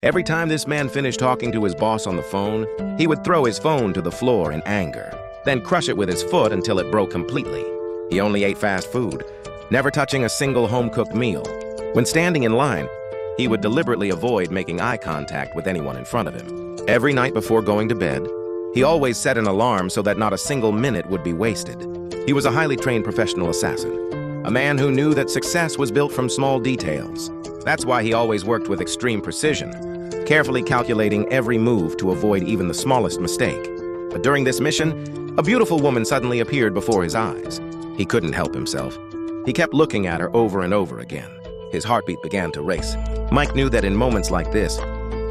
Every time this man finished talking to his boss on the phone, he would throw his phone to the floor in anger, then crush it with his foot until it broke completely. He only ate fast food, never touching a single home-cooked meal. When standing in line, he would deliberately avoid making eye contact with anyone in front of him. Every night before going to bed, he always set an alarm so that not a single minute would be wasted. He was a highly trained professional assassin, a man who knew that success was built from small details. That's why he always worked with extreme precision, carefully calculating every move to avoid even the smallest mistake. But during this mission, a beautiful woman suddenly appeared before his eyes. He couldn't help himself. He kept looking at her over and over again. His heartbeat began to race. Mike knew that in moments like this,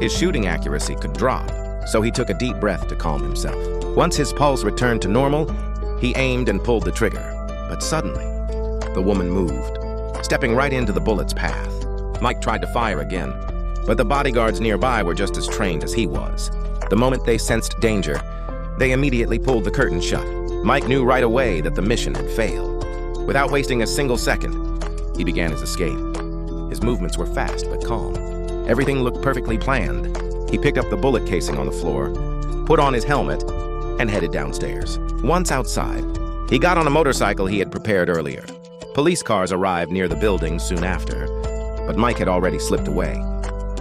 his shooting accuracy could drop, so he took a deep breath to calm himself. Once his pulse returned to normal, he aimed and pulled the trigger. But suddenly, the woman moved, stepping right into the bullet's path. Mike tried to fire again, but the bodyguards nearby were just as trained as he was. The moment they sensed danger, they immediately pulled the curtain shut. Mike knew right away that the mission had failed. Without wasting a single second, he began his escape. His movements were fast but calm. Everything looked perfectly planned. He picked up the bullet casing on the floor, put on his helmet, and headed downstairs. Once outside, he got on a motorcycle he had prepared earlier. Police cars arrived near the building soon after, but Mike had already slipped away.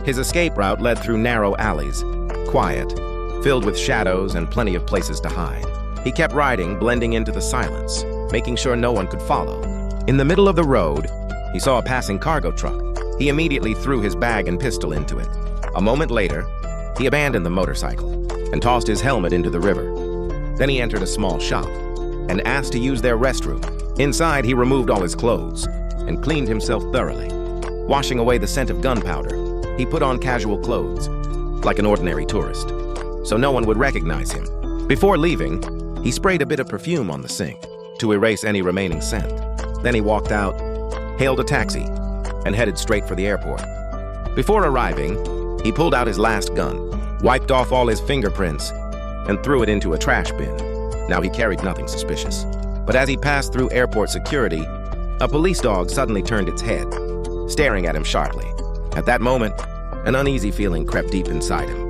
His escape route led through narrow alleys, quiet, filled with shadows and plenty of places to hide. He kept riding, blending into the silence, making sure no one could follow. In the middle of the road, he saw a passing cargo truck. He immediately threw his bag and pistol into it. A moment later, he abandoned the motorcycle and tossed his helmet into the river. Then he entered a small shop and asked to use their restroom. Inside, he removed all his clothes and cleaned himself thoroughly. Washing away the scent of gunpowder, he put on casual clothes, like an ordinary tourist, so no one would recognize him. Before leaving, he sprayed a bit of perfume on the sink to erase any remaining scent. Then he walked out, hailed a taxi, and headed straight for the airport. Before arriving, he pulled out his last gun, wiped off all his fingerprints, and threw it into a trash bin. Now he carried nothing suspicious. But as he passed through airport security, a police dog suddenly turned its head, staring at him sharply. At that moment, an uneasy feeling crept deep inside him.